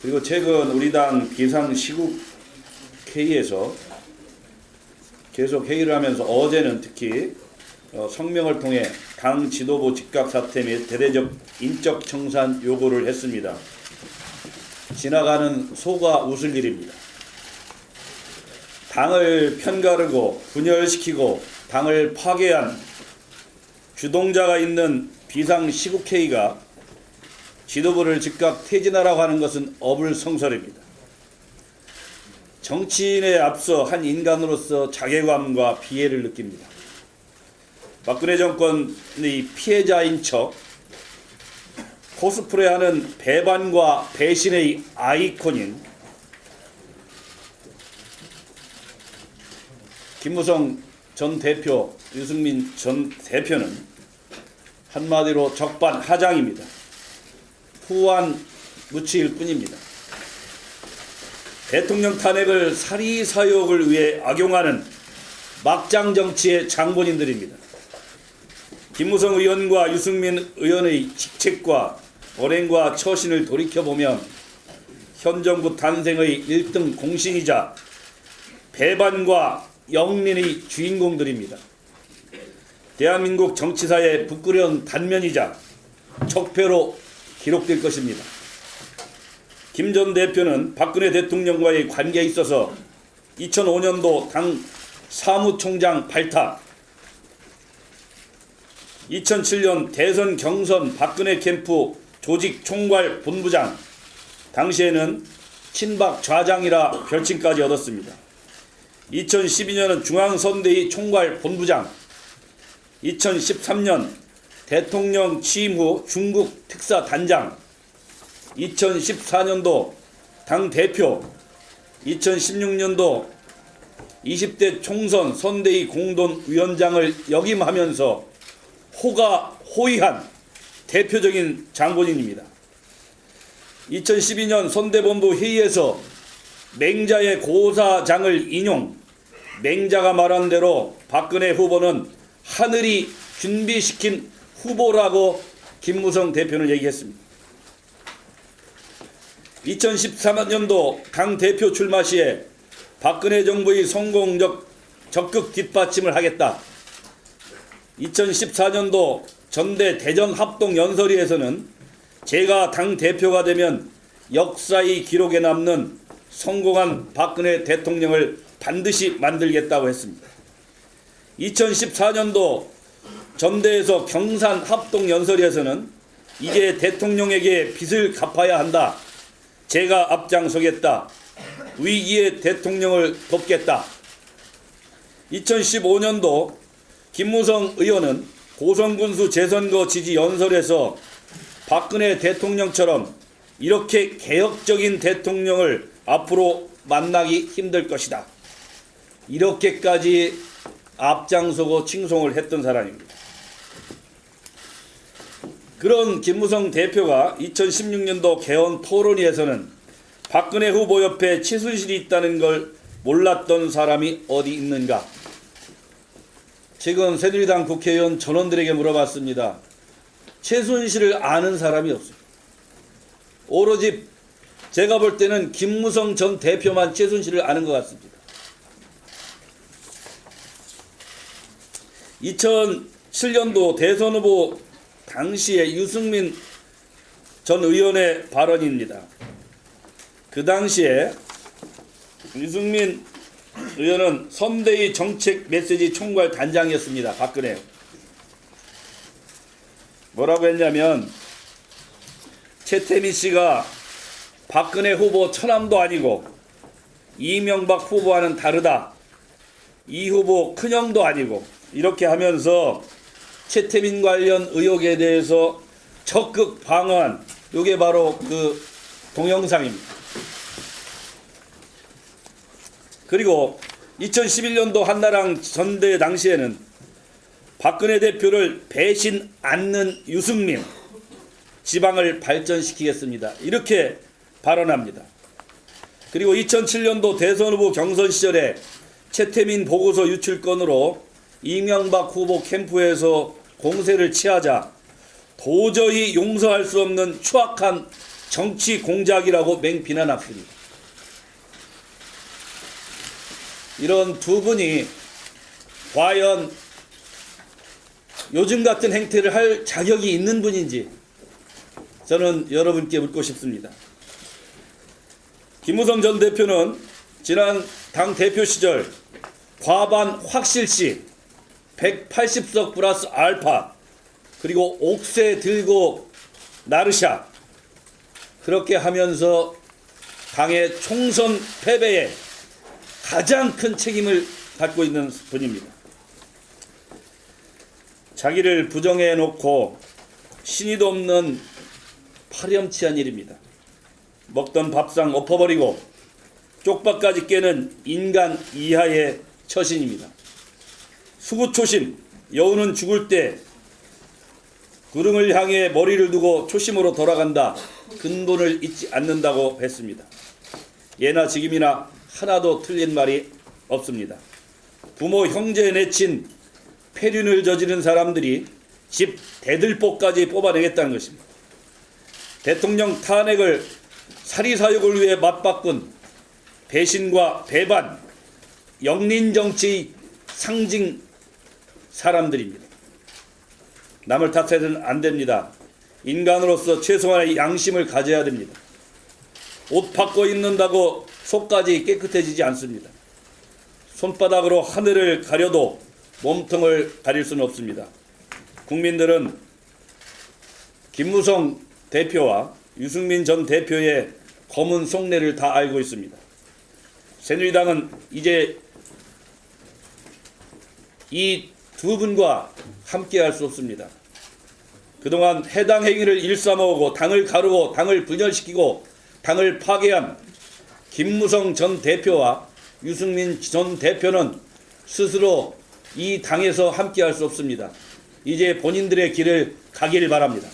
그리고 최근 우리 당 비상시국회의에서 계속 회의를 하면서 어제는 특히 성명을 통해 당 지도부 즉각 사퇴 및 대대적 인적 청산 요구를 했습니다. 지나가는 소가 웃을 일입니다. 당을 편가르고 분열시키고 당을 파괴한 주동자가 있는 비상시국회의가 지도부를 즉각 퇴진하라고 하는 것은 어불성설입니다. 정치인에 앞서 한 인간으로서 자괴감과 비애를 느낍니다. 박근혜 정권의 피해자인 척 코스프레하는 배반과 배신의 아이콘인 김무성 전 대표, 유승민 전 대표는 한마디로 적반하장입니다. 후한 무치일 뿐입니다. 대통령 탄핵을 사리사욕을 위해 악용하는 막장 정치의 장본인들입니다. 김무성 의원과 유승민 의원의 직책과 언행과 처신을 돌이켜보면 현 정부 탄생의 1등 공신이자 배반과 영린의 주인공들입니다. 대한민국 정치사의 부끄러운 단면이자 척표로 기록될 것입니다. 김 전 대표는 박근혜 대통령과의 관계에 있어서 2005년도 당 사무총장 발탁, 2007년 대선 경선 박근혜 캠프 조직 총괄 본부장, 당시에는 친박 좌장이라 별칭까지 얻었습니다. 2012년은 중앙선대위 총괄 본부장, 2013년 대통령 취임 후 중국 특사 단장, 2014년도 당 대표, 2016년도 20대 총선 선대위 공동위원장을 역임하면서 호가 호의한 대표적인 장본인입니다. 2012년 선대본부 회의에서 맹자의 고사장을 인용, 맹자가 말한 대로 박근혜 후보는 하늘이 준비시킨 후보라고 김무성 대표는 얘기했습니다. 2013년도 당 대표 출마 시에 박근혜 정부의 성공적 적극 뒷받침을 하겠다. 2014년도 전대 대전 합동 연설위에서는 제가 당 대표가 되면 역사의 기록에 남는 성공한 박근혜 대통령을 반드시 만들겠다고 했습니다. 2014년도 전대에서 경산 합동 연설에서는 이제 대통령에게 빚을 갚아야 한다. 제가 앞장서겠다. 위기의 대통령을 돕겠다. 2015년도 김무성 의원은 고성군수 재선거 지지 연설에서 박근혜 대통령처럼 이렇게 개혁적인 대통령을 앞으로 만나기 힘들 것이다. 이렇게까지 앞장서고 칭송을 했던 사람입니다. 그런 김무성 대표가 2016년도 개헌 토론회에서는 박근혜 후보 옆에 최순실이 있다는 걸 몰랐던 사람이 어디 있는가? 최근 새누리당 국회의원 전원들에게 물어봤습니다. 최순실을 아는 사람이 없어요. 오로지 제가 볼 때는 김무성 전 대표만 최순실을 아는 것 같습니다. 2007년도 대선 후보 당시에 유승민 전 의원의 발언입니다. 그 당시에 유승민 의원은 선대위 정책 메시지 총괄 단장이었습니다. 박근혜. 뭐라고 했냐면 최태민 씨가 박근혜 후보 처남도 아니고 이명박 후보와는 다르다. 이 후보 큰형도 아니고 이렇게 하면서 최태민 관련 의혹에 대해서 적극 방어한 이게 바로 그 동영상입니다. 그리고 2011년도 한나라당 전대 당시에는 박근혜 대표를 배신 않는 유승민, 지방을 발전시키겠습니다. 이렇게 발언합니다. 그리고 2007년도 대선 후보 경선 시절에 최태민 보고서 유출 건으로 이명박 후보 캠프에서 공세를 취하자 도저히 용서할 수 없는 추악한 정치 공작이라고 맹비난합니다. 이런 두 분이 과연 요즘 같은 행태를 할 자격이 있는 분인지 저는 여러분께 묻고 싶습니다. 김무성 전 대표는 지난 당 대표 시절 과반 확실시 180석 플러스 알파 그리고 옥새 들고 나르샤 그렇게 하면서 당의 총선 패배에 가장 큰 책임을 갖고 있는 분입니다. 자기를 부정해 놓고 신의도 없는 파렴치한 일입니다. 먹던 밥상 엎어버리고 쪽박까지 깨는 인간 이하의 처신입니다. 수구초심, 여우는 죽을 때 구름을 향해 머리를 두고 초심으로 돌아간다. 근본을 잊지 않는다고 했습니다. 예나 지금이나 하나도 틀린 말이 없습니다. 부모 형제 내친 폐륜을 저지른 사람들이 집 대들보까지 뽑아내겠다는 것입니다. 대통령 탄핵을 사리사욕을 위해 맞바꾼 배신과 배반, 영린정치의 상징 사람들입니다. 남을 탓해서는 안 됩니다. 인간으로서 최소한의 양심을 가져야 됩니다. 옷 바꿔 입는다고 속까지 깨끗해지지 않습니다. 손바닥으로 하늘을 가려도 몸통을 가릴 수는 없습니다. 국민들은 김무성 대표와 유승민 전 대표의 검은 속내를 다 알고 있습니다. 새누리당은 이제 이 두 분과 함께할 수 없습니다. 그동안 해당 행위를 일삼아오고 당을 가르고 당을 분열시키고 당을 파괴한 김무성 전 대표와 유승민 전 대표는 스스로 이 당에서 함께할 수 없습니다. 이제 본인들의 길을 가길 바랍니다.